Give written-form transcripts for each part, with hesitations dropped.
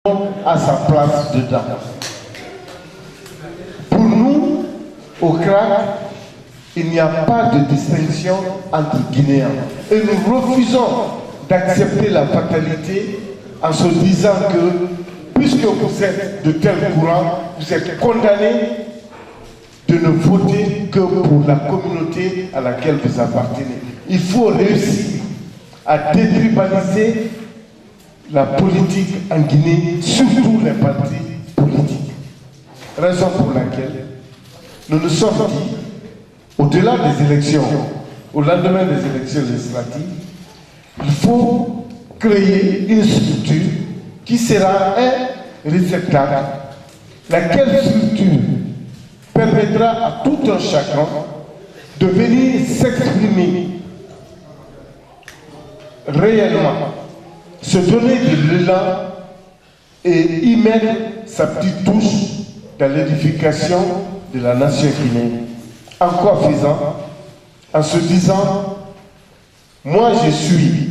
à sa place dedans. Pour nous, au CRAC, il n'y a pas de distinction entre Guinéens. Et nous refusons d'accepter la fatalité en se disant que, puisque vous êtes de tel courant, vous êtes condamnés de ne voter que pour la communauté à laquelle vous appartenez. Il faut réussir à détribaliser la politique en Guinée, surtout les partis politiques. Raison pour laquelle nous nous sommes dit, au-delà des élections, au lendemain des élections législatives, il faut créer une structure qui sera un réceptacle, laquelle structure permettra à tout un chacun de venir s'exprimer réellement, se donner de l'élan et y mettre sa petite touche dans l'édification de la nation guinéenne. En quoi faisant? En se disant, moi je suis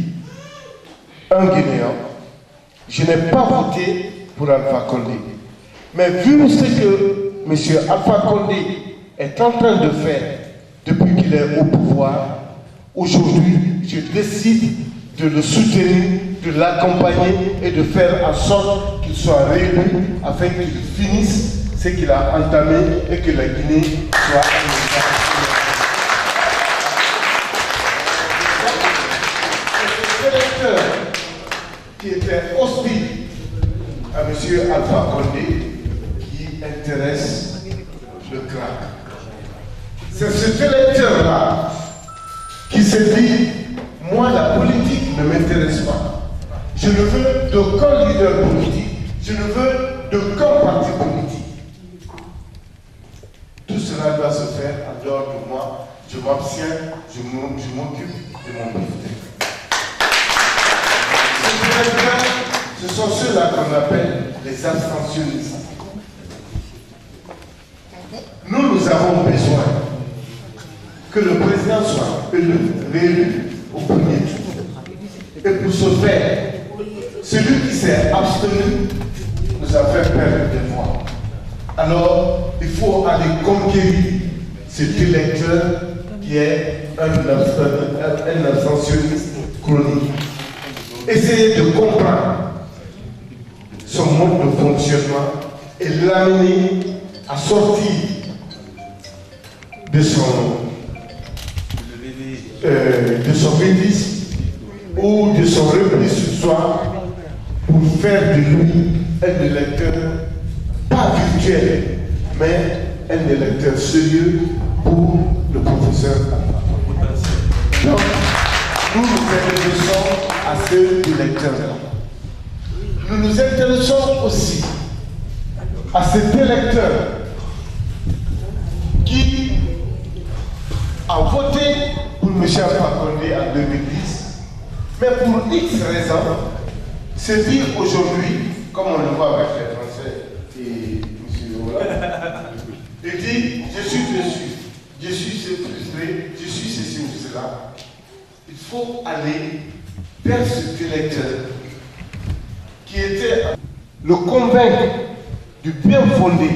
un Guinéen, je n'ai pas voté pour Alpha Condé. Mais vu ce que M. Alpha Condé est en train de faire depuis qu'il est au pouvoir, aujourd'hui, je décide de le soutenir, de l'accompagner et de faire en sorte qu'il soit réélu afin qu'il finisse ce qu'il a entamé et que la Guinée soit les électeurs qui étaient hostiles à M. Alpha Condé qui intéressent le CRAC. C'est cet électeur-là qui s'est dit, moi la politique ne m'intéresse pas. Je ne veux d'aucun leader politique, je ne veux d'aucun parti politique. Tout cela doit se faire en dehors de moi. Je m'abstiens, je m'occupe de mon bulletin. Ce sont ceux-là qu'on appelle les abstentionnistes. Nous avons besoin que le président soit réélu au premier tour. Et pour ce faire, celui qui s'est abstenu nous a fait perdre des voix. Alors, il faut aller conquérir cet électeur qui est un abstentionniste chronique. Essayez de comprendre son mode de fonctionnement et l'amener à sortir de son védisme ou de son repli sur soi pour faire de lui un électeur pas virtuel, mais un électeur sérieux pour le professeur Alpha. Donc, nous nous intéressons à cet électeur-là. Nous nous intéressons aussi à cet électeur qui a voté pour M. Alpha Condé en 2010, mais pour X raisons, se dit aujourd'hui, comme on le voit avec les Français et M. Hollande, il dit, je suis frustré, je suis ceci ou cela. Il faut aller vers cet électeur qui était le convaincre du bien fondé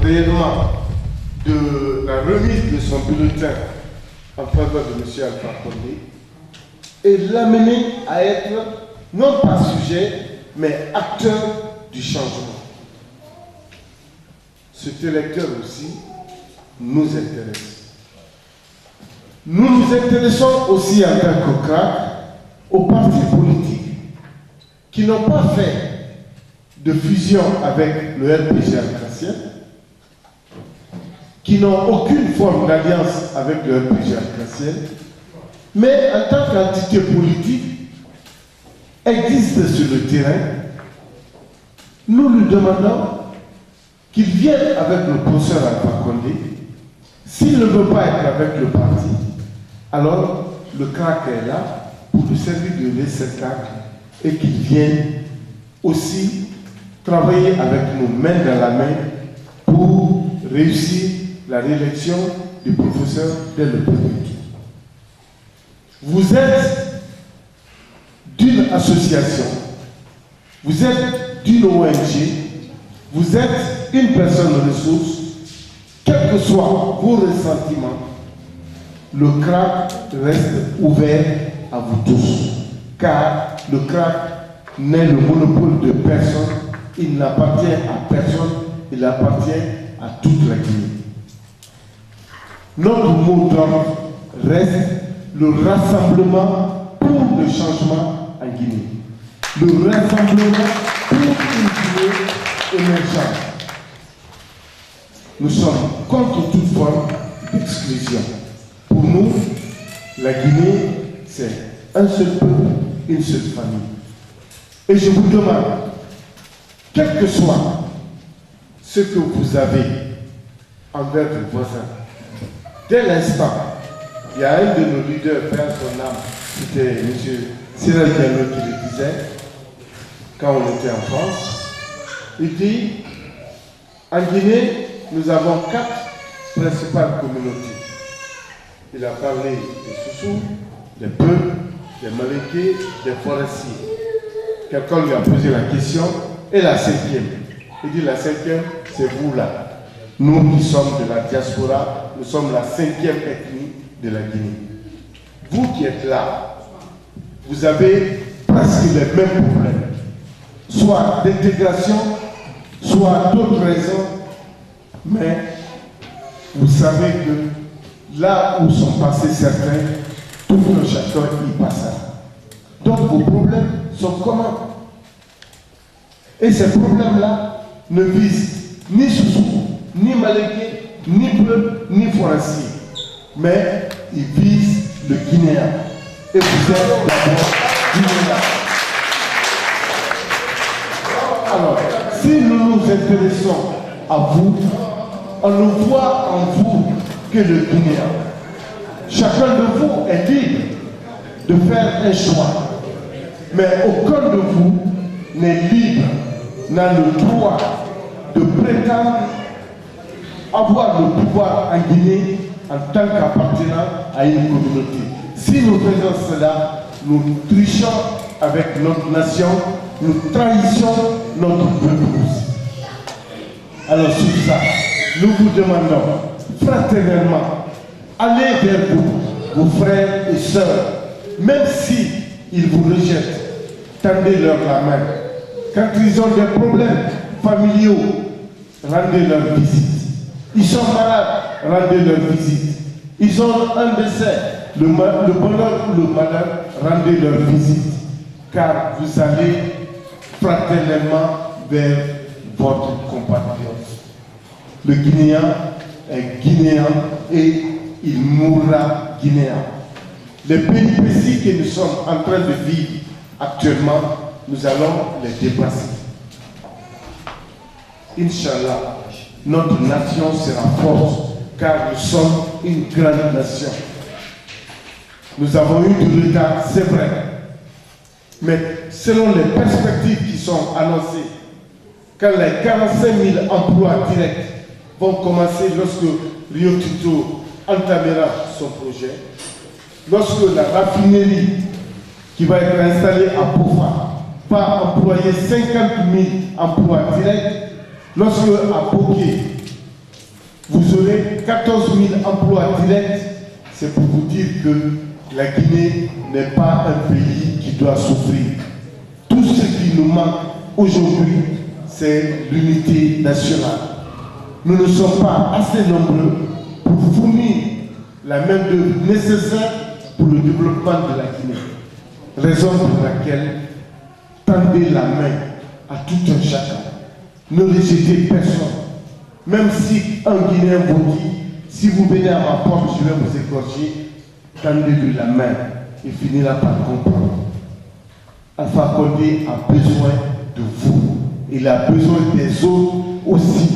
réellement de la remise de son bulletin en faveur de M. Alpha Condé et l'amener à être non pas sujet, mais acteur du changement. Cet électeur aussi nous intéresse. Nous nous intéressons aussi en tant que CRAC aux partis politiques qui n'ont pas fait de fusion avec le RPG alsacien, qui n'ont aucune forme d'alliance avec le RPG alsacien, mais en tant qu'entité politique, existent sur le terrain. Nous lui demandons qu'il vienne avec le professeur Alpha Condé. S'il ne veut pas être avec le parti, alors le CRAC est là pour lui servir de réceptacle et qu'il vienne aussi travailler avec nous main dans la main pour réussir la réélection du professeur dès le premier tour. Vous êtes d'une association, vous êtes d'une ONG, vous êtes une personne ressource, quels que soient vos ressentiments, le CRAC reste ouvert à vous tous. Car le CRAC n'est le monopole de personne, il n'appartient à personne, il appartient à toute la Guinée. Notre mot d'ordre reste le rassemblement pour le changement en Guinée. Le rassemblement pour une Guinée émergente. Nous sommes contre toute forme d'exclusion. Pour nous, la Guinée, c'est un seul peuple, une seule famille. Et je vous demande, quel que soit ce que vous avez envers vos voisins, dès l'instant, il y a un de nos leaders, père son âme, c'était M. Cyril Diallo qui le disait, quand on était en France, il dit, en Guinée, nous avons 4 principales communautés. Il a parlé des Soussous, des Peuples, des Malékés, des Forestiers. Quelqu'un lui a posé la question, et la 5e. Il dit, la 5e, c'est vous là. Nous qui sommes de la diaspora, nous sommes la 5e ethnie de la Guinée. Vous qui êtes là, vous avez presque les mêmes problèmes. Soit d'intégration, soit d'autres raisons, mais vous savez que là où sont passés certains, tout un chacun y passera. Donc vos problèmes sont communs. Et ces problèmes-là ne visent ni Soussou, ni Maléké, ni Peuple, ni Forestier. Mais ils visent le Guinéen. Et vous êtes d'abord Guinéen. Alors, si nous nous intéressons à vous, on ne voit en vous que le Guinéen. Chacun de vous est libre de faire un choix. Mais aucun de vous n'est libre, n'a le droit de prétendre avoir le pouvoir en Guinée en tant qu'appartenant à une communauté. Si nous faisons cela, nous trichons avec notre nation, nous trahissons notre peuple aussi. Alors sur ça, nous vous demandons fraternellement, allez vers vous, vos frères et sœurs, même si ils vous rejettent, tendez-leur la main. Quand ils ont des problèmes familiaux, rendez-leur visite. Ils sont malades, rendez-leur visite. Ils ont un décès, le bonheur ou le malheur, rendez-leur visite. Car vous allez fraternellement vers votre compatriote. Le Guinéen est Guinéen et il mourra Guinéen. Les péripéties que nous sommes en train de vivre actuellement, nous allons les dépasser. Inch'Allah, notre nation sera forte car nous sommes une grande nation. Nous avons eu du retard, c'est vrai. Mais selon les perspectives qui sont annoncées, quand les 45 000 emplois directs vont commencer lorsque Rio Tinto entamera son projet, lorsque la raffinerie qui va être installée à Pofa va employer 50 000 emplois directs, lorsque à Boké, vous aurez 14 000 emplois directs, c'est pour vous dire que la Guinée n'est pas un pays qui doit souffrir. Tout ce qui nous manque aujourd'hui, c'est l'unité nationale. Nous ne sommes pas assez nombreux pour fournir la main-d'œuvre nécessaire pour le développement de la Guinée. Raison pour laquelle tendez la main à tout un chacun. Ne rejetez personne. Même si un Guinéen vous dit, si vous venez à ma porte, je vais vous égorger, tendez-lui la main et finira par comprendre. Alpha Condé a besoin de vous. Il a besoin des autres aussi.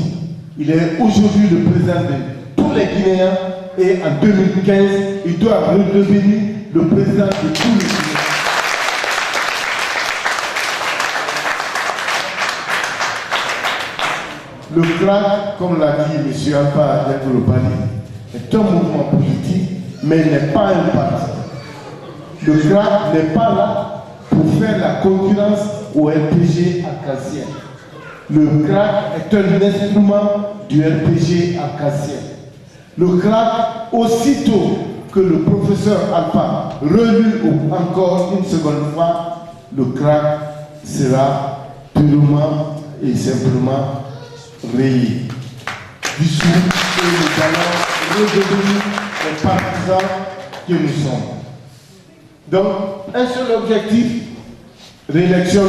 Il est aujourd'hui le président de tous les Guinéens et en 2015, il doit redevenir le président de tous les Guinéens. Le CRAC, comme l'a dit M. Alpha Diakolobali, est un mouvement politique, mais n'est pas un parti. Le CRAC n'est pas là pour faire la concurrence au RPG arc-en-ciel. Le crack est un instrument du RPG arc-en-ciel. Le crack, aussitôt que le professeur Alpha relut encore une seconde fois, le crack sera purement et simplement rayé, dissous, et nous allons redevenir les partisans que nous sommes. Donc, un seul objectif, réélection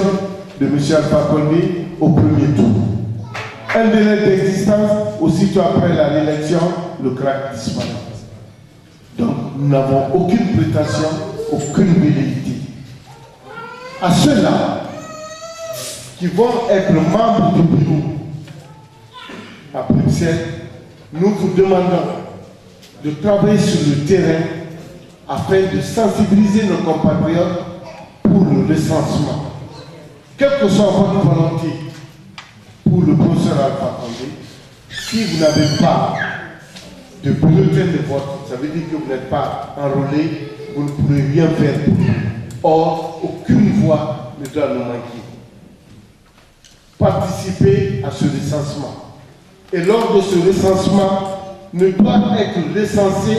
de M. Alpha Condé au premier tour. Un délai d'existence, aussitôt après la réélection, le crack disparaît. Donc, nous n'avons aucune prétention, aucune velléité. À ceux-là qui vont être membres du bureau à Bruxelles, nous vous demandons de travailler sur le terrain afin de sensibiliser nos compatriotes pour le recensement. Quelle que soit votre volonté pour le professeur Alpha Condé, si vous n'avez pas de bulletin de vote, ça veut dire que vous n'êtes pas enrôlé, vous ne pourrez rien faire pour nous. Or, aucune voix ne doit nous manquer. Participez à ce recensement. Et lors de ce recensement, ne doit être recensé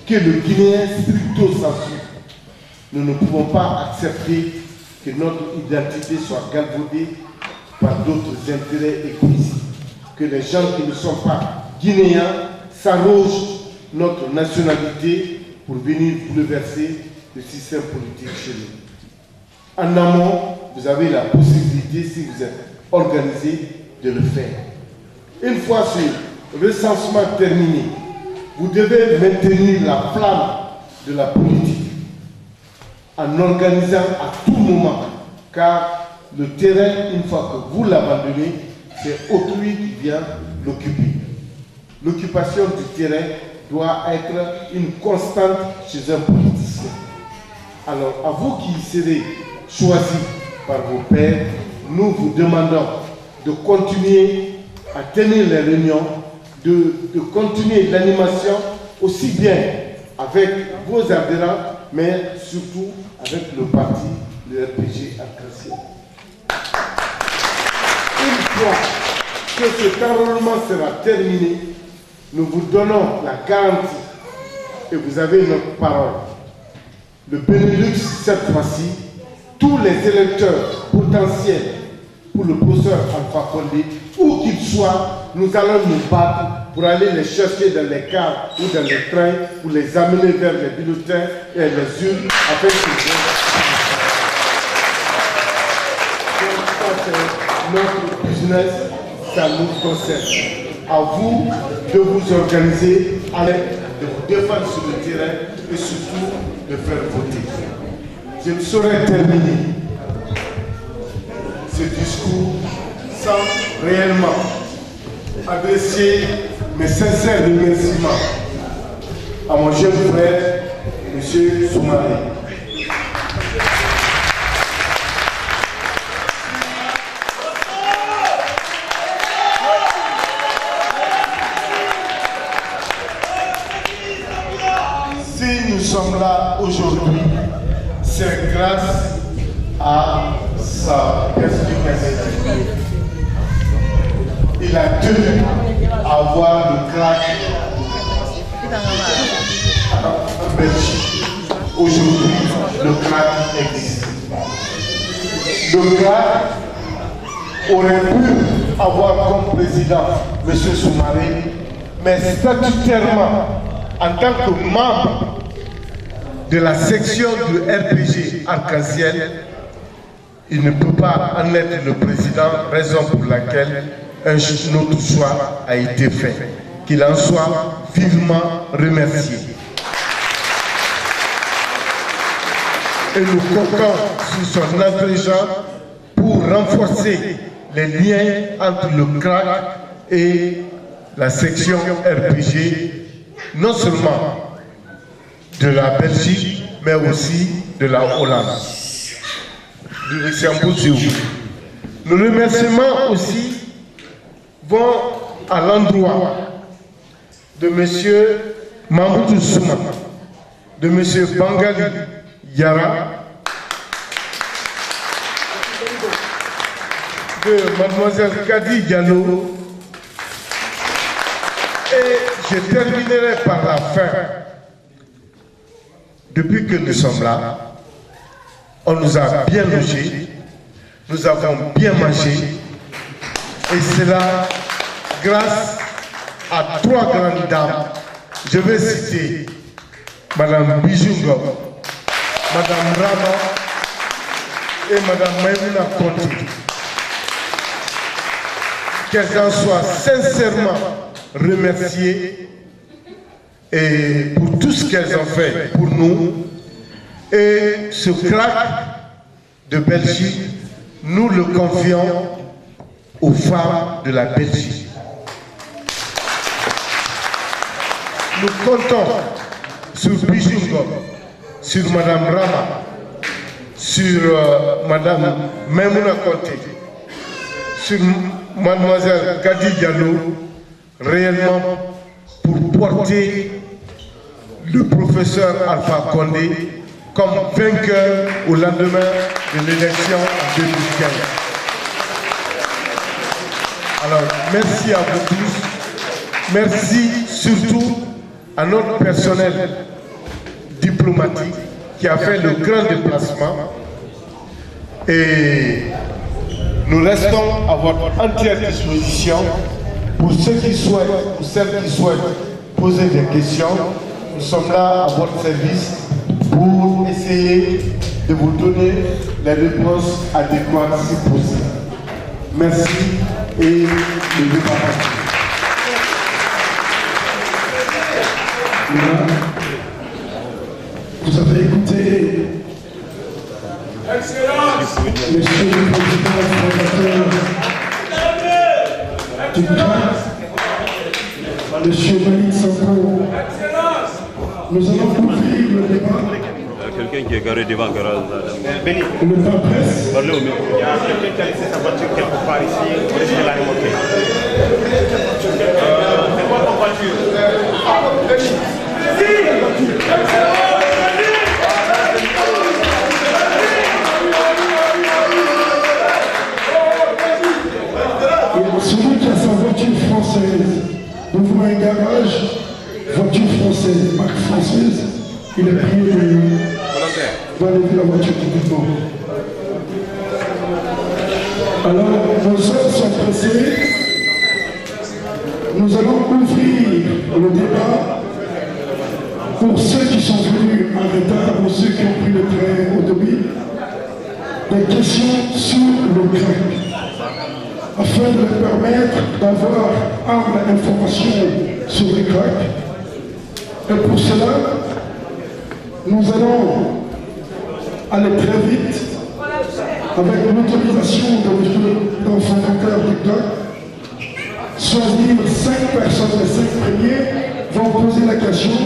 que le Guinéen stricto sensu. Nous ne pouvons pas accepter que notre identité soit galvaudée par d'autres intérêts égoïstes. Que les gens qui ne sont pas guinéens s'arrogent notre nationalité pour venir bouleverser le système politique chez nous. En amont, vous avez la possibilité, si vous êtes organisé, de le faire. Une fois ce recensement terminé, vous devez maintenir la flamme de la politique en organisant à tout moment, car le terrain, une fois que vous l'abandonnez, c'est autrui qui vient l'occuper. L'occupation du terrain doit être une constante chez un politicien. Alors, à vous qui serez choisis par vos pairs, nous vous demandons de continuer à tenir les réunions, de continuer l'animation aussi bien avec vos adhérents, mais surtout avec le parti, le RPG arc-en-ciel. Une fois que cet enrôlement sera terminé, nous vous donnons la garantie, et vous avez notre parole. Le Benelux, cette fois-ci, tous les électeurs potentiels pour le professeur Alpha Condé, où qu'ils soient, nous allons nous battre pour aller les chercher dans les cars ou dans les trains, pour les amener vers les bulletins et les urnes afin qu'ils viennent. Notre business, ça nous concerne. À vous de vous organiser, de vous défendre sur le terrain et surtout de faire voter. Je ne saurais terminer ce discours sans réellement adresser mes sincères remerciements à mon jeune frère, M. Soumaré. Si nous sommes là aujourd'hui, c'est grâce à sa perspicacité. Il a tenu à avoir le crack en Belgique. Aujourd'hui, le crack existe. Le crack aurait pu avoir comme président M. Soumaré, mais statutairement, en tant que membre de la section du RPG arc-en-ciel, il ne peut pas en être le président, raison pour laquelle un autre choix a été fait. Qu'il en soit vivement remercié. Et nous comptons sur son intelligence pour renforcer les liens entre le CRAC et la section RPG, non seulement de la Belgique, mais aussi de la Hollande, du Luxembourg. Nos remerciements aussi vont à l'endroit de M. Mamoudou Souma, de M. Bangali Yara, de Mademoiselle Kadi Diallo. Et je terminerai par la fin. Depuis que nous sommes là, on nous a bien logés, nous avons bien mangé, et cela grâce à 3 grandes dames. Je vais citer Madame Bijungo, Madame Rama et Madame Maïmouna Conti. Qu'elles en soient sincèrement remerciées et pour tout ce qu'elles ont fait pour nous. Et ce crack de Belgique, nous le confions aux femmes de la Belgique. Nous comptons sur Bijungo, sur Madame Rama, sur Madame Maïmouna Conti, sur Mademoiselle Kadi Diallo, réellement pour porter le professeur Alpha Condé comme vainqueur au lendemain de l'élection en 2015. Alors, merci à vous tous. Merci surtout à notre personnel diplomatique qui a fait le grand déplacement. Et nous restons à votre entière disposition pour ceux qui souhaitent, ou celles qui souhaitent poser des questions. Nous sommes là à votre service pour essayer de vous donner les réponses adéquates si possible. Merci et le débat. Vous avez écouté Monsieur le Président fondateur du CRAC, Monsieur Malik Sanko. Nous allons ouvrir le débat. Quelqu'un qui est garé devant le garage. Le temps presse. Parlez au micro. Il y a quelqu'un qui a laissé sa voiture quelque part ici. Vous laissez la remonter. C'est quoi ton voiture? Celui qui a sa voiture française, devant un garage, voiture française, marque française, il est prié de lever la voiture publiquement. Alors, nos heures sont pressées. Nous allons ouvrir le débat pour ceux qui sont venus en retard, pour ceux qui ont pris le train automobile, des questions sur le CRAC, afin de leur permettre d'avoir ample information sur le CRAC. Et pour cela, nous allons aller très vite avec l'autorisation de M. fondateur du CRAC. Choisir 5 personnes, les 5 premiers vont poser la question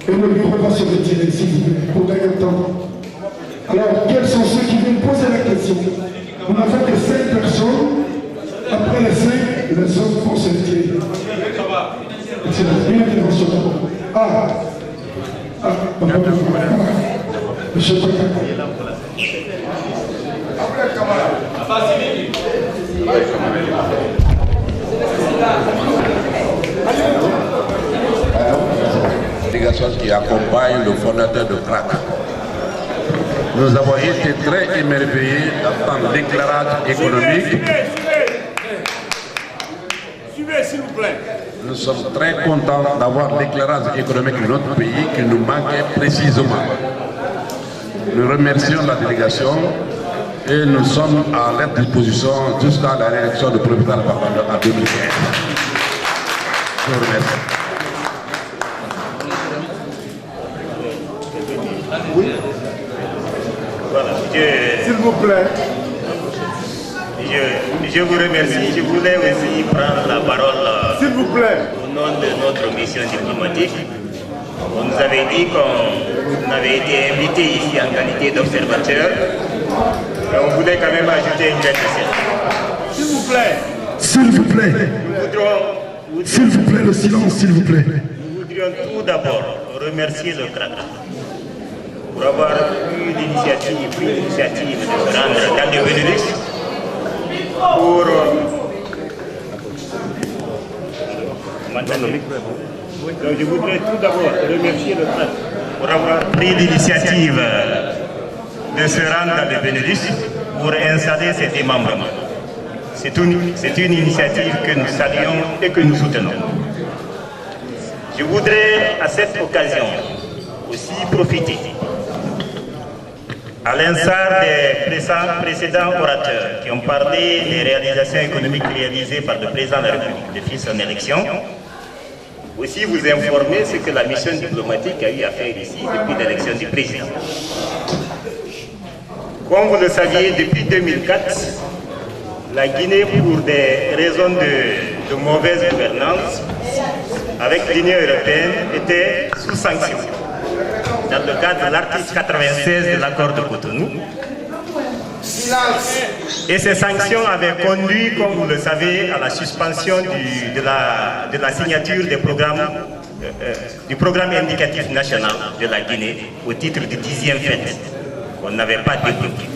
et le bureau va se retirer, s'il vous plaît, pour gagner le temps. Alors, quels sont ceux qui viennent poser la question? On n'a fait que 5 personnes. Après les 5, les autres vont se retirer. C'est une intervention d'abord. Monsieur le Président. Délégation qui accompagne le fondateur de CRAC. Nous avons été très émerveillés d'entendre l'éclairage économique. Suivez, s'il vous plaît. Nous sommes très contents d'avoir l'éclairage économique de notre pays qui nous manquait précisément. Nous remercions la délégation et nous sommes à leur disposition jusqu'à la réélection du président en 2015. Je vous remercie. Oui. Voilà. S'il vous plaît. Je vous remercie. Je voulais aussi prendre la parole S'il vous plaît. au nom de notre mission diplomatique. On nous avait dit qu'on avait été invité ici en qualité d'observateur. Et on voulait quand même ajouter une lettre. S'il vous plaît. S'il vous plaît. S'il vous plaît, le silence, s'il vous plaît. Nous voudrions tout d'abord remercier le CRAC pour avoir eu l'initiative de se rendre dans le Benelux Donc je voudrais tout d'abord remercier le train pour avoir pris l'initiative de se rendre dans le Benelux pour installer ces démembrements. C'est une initiative que nous saluons et que nous soutenons. Je voudrais à cette occasion aussi profiter, à l'instar des précédents orateurs qui ont parlé des réalisations économiques réalisées par le président de la République depuis son élection, aussi vous informer ce que la mission diplomatique a eu à faire ici depuis l'élection du président. Comme vous le saviez, depuis 2004, la Guinée, pour des raisons de mauvaise gouvernance, avec l'Union européenne, était sous sanction. Dans le cadre de l'article 96 de l'accord de Cotonou. Et ces sanctions avaient conduit, comme vous le savez, à la suspension de la signature du programme indicatif national de la Guinée au titre du 10e fête, qu'on n'avait pas débloqué.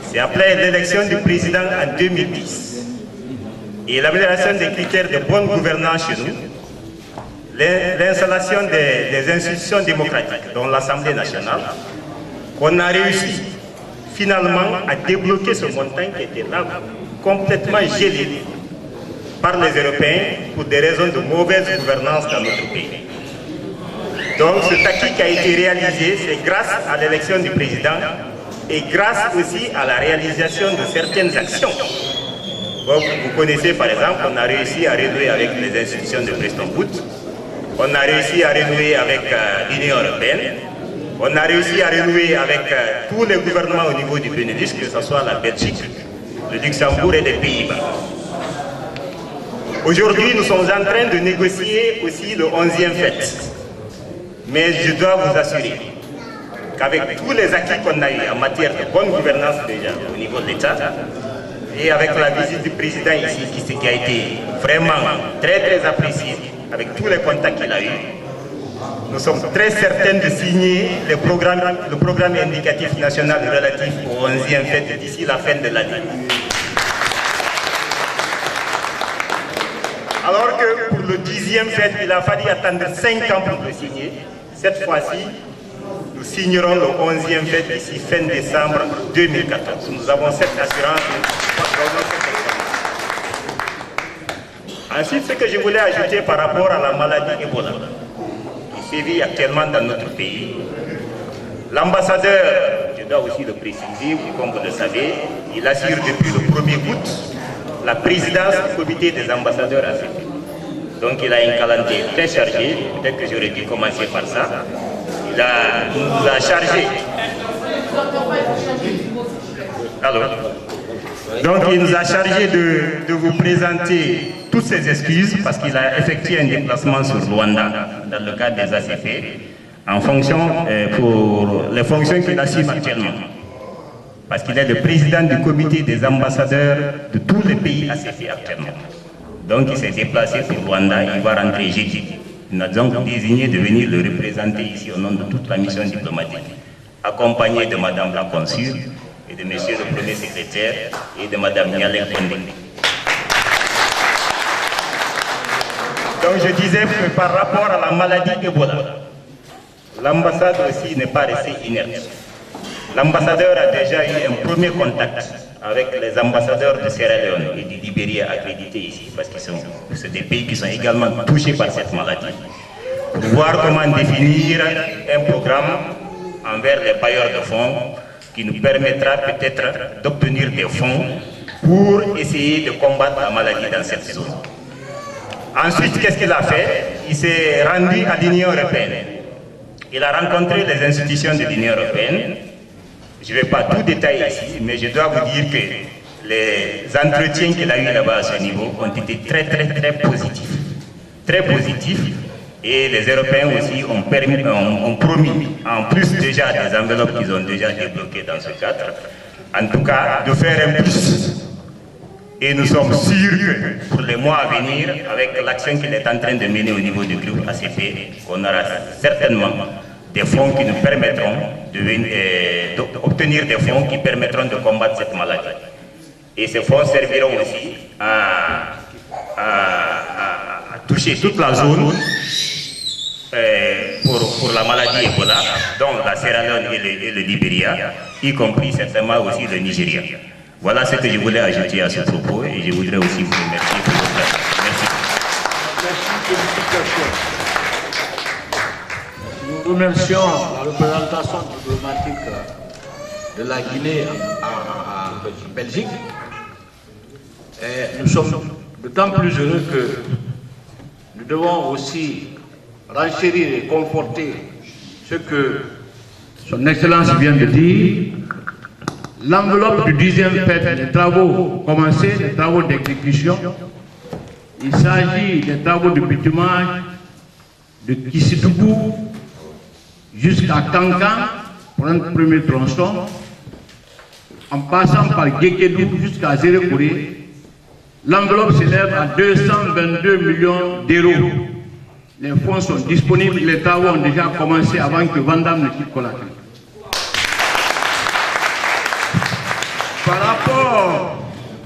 C'est après l'élection du président en 2010 et l'amélioration des critères de bonne gouvernance chez nous, l'installation des institutions démocratiques, dont l'Assemblée nationale, qu'on a réussi finalement à débloquer ce montant qui était là, complètement gelé par les Européens pour des raisons de mauvaise gouvernance dans notre pays. Donc ce acquis qui a été réalisé, c'est grâce à l'élection du président et grâce aussi à la réalisation de certaines actions. Donc, vous connaissez par exemple, on a réussi à renouer avec les institutions de Bretton Woods, on a réussi à renouer avec l'Union européenne, on a réussi à renouer avec tous les gouvernements au niveau du Benelux, que ce soit la Belgique, le Luxembourg et les Pays-Bas. Aujourd'hui, nous sommes en train de négocier aussi le 11e fête. Mais je dois vous assurer qu'avec tous les acquis qu'on a eu en matière de bonne gouvernance déjà au niveau de l'État, et avec la visite du président ici, qui a été vraiment très très appréciée, avec tous les contacts qu'il a eu, nous sommes très certains de signer le programme indicatif national relatif au 11e fête d'ici la fin de l'année. Alors que pour le 10e fête, il a fallu attendre 5 ans pour le signer. Cette fois-ci, nous signerons le 11e fête d'ici fin décembre 2014. Nous avons cette assurance. Ensuite, ce que je voulais ajouter par rapport à la maladie Ebola, qui sévit actuellement dans notre pays, l'ambassadeur, je dois aussi le préciser, comme vous le savez, il assure depuis le 1er août la présidence du comité des ambassadeurs ACP. Donc il a un calendrier très chargé, peut-être que j'aurais dû commencer par ça. Il nous a chargé. Alors, donc il nous a chargé de vous présenter toutes ses excuses parce qu'il a effectué un déplacement sur Luanda dans le cadre des ACP en fonction pour les fonctions qu'il assume actuellement. Parce qu'il est le président du comité des ambassadeurs de tous les pays ACP actuellement. Donc il s'est déplacé pour Luanda, il va rentrer jeudi. Nous avons donc désigné de venir le représenter ici au nom de toute la mission diplomatique, accompagné de Madame la Consul et de Monsieur le Premier Secrétaire et de Madame Nialek Kondé. Donc je disais que par rapport à la maladie Ebola, l'ambassade aussi n'est pas restée inerte. L'ambassadeur a déjà eu un premier contact avec les ambassadeurs de Sierra Leone et du Libéria accrédités ici, parce que c'est des pays qui sont également touchés par cette maladie, pour voir comment définir un programme envers les bailleurs de fonds qui nous permettra peut-être d'obtenir des fonds pour essayer de combattre la maladie dans cette zone. Ensuite, qu'est-ce qu'il a fait? Il s'est rendu à l'Union européenne. Il a rencontré les institutions de l'Union européenne. Je ne vais pas tout détailler ici, mais je dois vous dire que les entretiens qu'il a eu là-bas à ce niveau ont été très positifs. Très positifs. Et les Européens aussi ont promis, en plus déjà des enveloppes qu'ils ont déjà débloquées dans ce cadre, en tout cas de faire un plus. Et nous sommes sûrs que pour les mois à venir, avec l'action qu'il est en train de mener au niveau du groupe ACP, on aura certainement des fonds qui nous permettront d'obtenir des fonds qui permettront de combattre cette maladie. Et ces fonds serviront aussi à toucher toute la zone pour la maladie Ebola, dont la Sierra Leone et le Libéria, y compris certainement aussi le Nigeria. Voilà ce que je voulais ajouter à ce propos et je voudrais aussi vous remercier pour votre attention. Merci. Nous remercions la représentation diplomatique de la Guinée en Belgique. Et nous sommes d'autant plus heureux que nous devons aussi renchérir et conforter ce que Son Excellence vient de dire. L'enveloppe du 10e FED, les travaux commencés, les travaux d'exécution, il s'agit des travaux de bitumage de Kissidougou jusqu'à Kankan pour un premier tronçon, en passant par Gekedou jusqu'à Zérekouré. L'enveloppe s'élève à 222 millions d'euros. Les fonds sont disponibles, les travaux ont déjà commencé avant que Vandam ne quitte Conakry.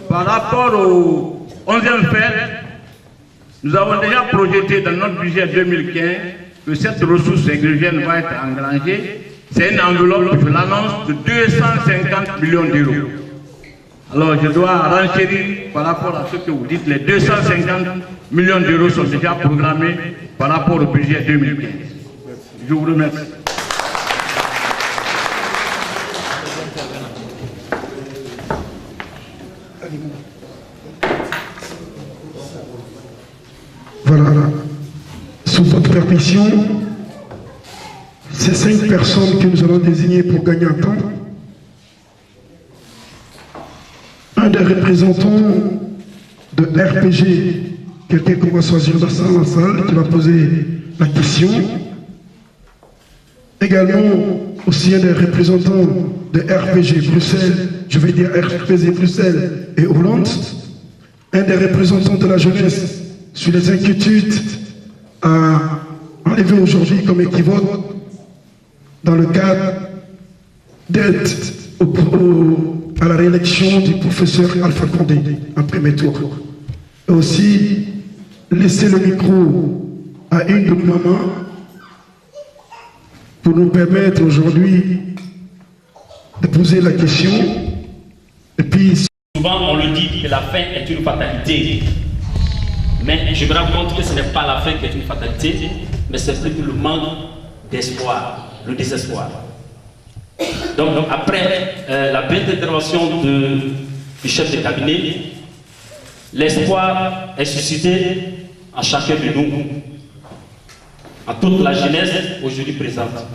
Par rapport au 11e FED, nous avons déjà projeté dans notre budget 2015 que cette ressource exogène va être engrangée. C'est une enveloppe, je l'annonce, de 250 millions d'euros. Alors je dois renchérir par rapport à ce que vous dites. Les 250 millions d'euros sont déjà programmés par rapport au budget 2015. Je vous remercie. Voilà, sous votre permission, ces 5 personnes que nous allons désigner pour gagner un temps, un des représentants de RPG, quelqu'un qu'on va choisir dans la salle, qui va poser la question. Également, aussi un des représentants de RPG Bruxelles, je vais dire RPG Bruxelles et Hollande, un des représentants de la jeunesse sur les inquiétudes à enlever aujourd'hui comme équivoque dans le cadre d'aide à la réélection du professeur Alpha Condé en premier tour. Et aussi laisser le micro à une de nos mamans pour nous permettre aujourd'hui de poser la question. Et puis souvent on le dit que la faim est une fatalité. Mais je me rends compte que ce n'est pas la faim qui est une fatalité, mais c'est plutôt le manque d'espoir, le désespoir. Donc après la belle intervention du chef de cabinet, l'espoir est suscité en chacun de nous, en toute la jeunesse aujourd'hui présente.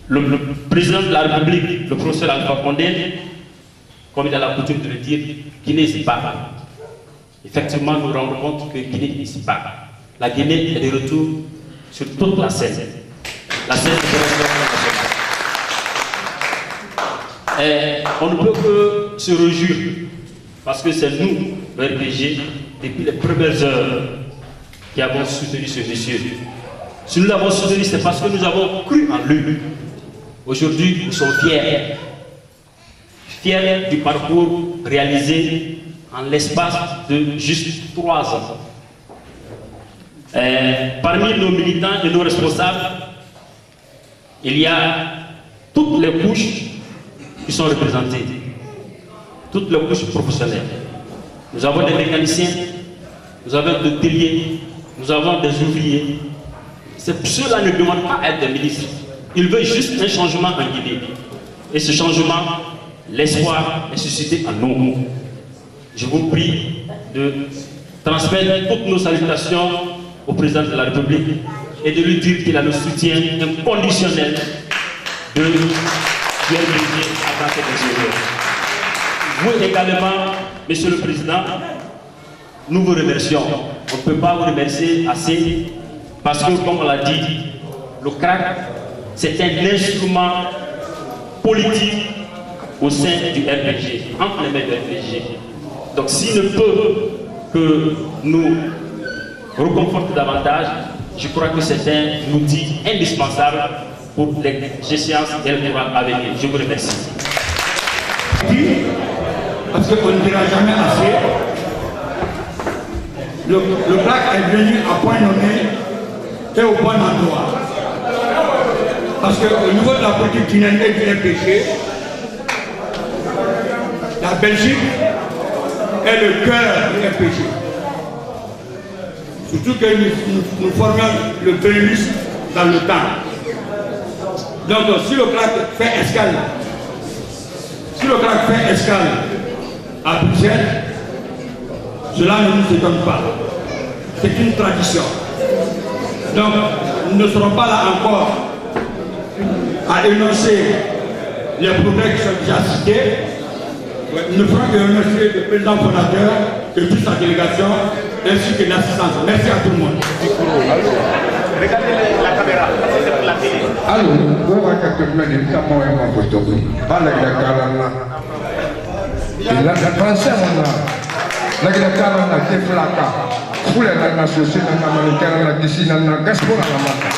Le président de la République, le professeur Alpha Condé, comme il a la coutume de le dire, Guinée c'est pas. Effectivement, nous nous rendons compte que Guinée n'ici pas. La Guinée est de retour sur toute la scène. La scène internationale. On ne peut que se réjouir, parce que c'est nous, le RPG, depuis les premières heures, qui avons soutenu ce monsieur. Si nous l'avons soutenu, c'est parce que nous avons cru en lui. Aujourd'hui, nous sommes fiers. Fiers du parcours réalisé en l'espace de juste 3 ans. Parmi nos militants et nos responsables, il y a toutes les couches qui sont représentées, toutes les couches professionnelles. Nous avons des mécaniciens, nous avons des teliers, nous avons des ouvriers. Ceux-là ne demandent pas à être des ministres. Ils veulent juste un changement en Guinée. Et ce changement, l'espoir est suscité en nous. Je vous prie de transmettre toutes nos salutations au président de la République et de lui dire qu'il a le soutien inconditionnel de Pierre Brigier à tant que vous également, Monsieur le Président, nous vous remercions. On ne peut pas vous remercier assez parce que, comme on l'a dit, le CRAC, c'est un instrument politique au sein du RPG, entre les mains du RPG. Donc s'il ne peut que nous reconforter davantage, je crois que c'est un outil indispensable pour les échéances électorales à venir. Je vous remercie. parce qu'on ne dira jamais assez. Le CRAC est venu à point nommé et au bon endroit. Parce qu'au niveau de la politique guinéenne et du FPG, la Belgique est le cœur du FPG. Surtout que nous formions le Benelux dans le temps. Donc si le CRAC fait escale, à Bruxelles, cela ne nous étonne pas. C'est une tradition. Donc nous ne serons pas là encore à énoncer les progrès qui sont déjà cités. Nous ne ferons que remercier le président fondateur et toute sa délégation, ainsi que l'assistance. Merci à tout le monde. Regardez la caméra, c'est pour la télé. Alors, on va calculer les camons et mon poteau. Pas la calana. La français, on a. La calana, c'est flaca. Pour les nations, c'est la caméra, la piscine, la gaspora, la matin.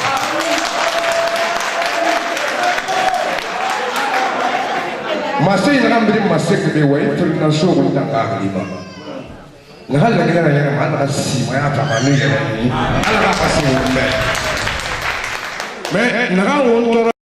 Masih ngambil masih ke dewa itu langsung tentang agama. Nggak lagi yang mana sih mana apa ni? Ala apa sih? Me, nggak untuk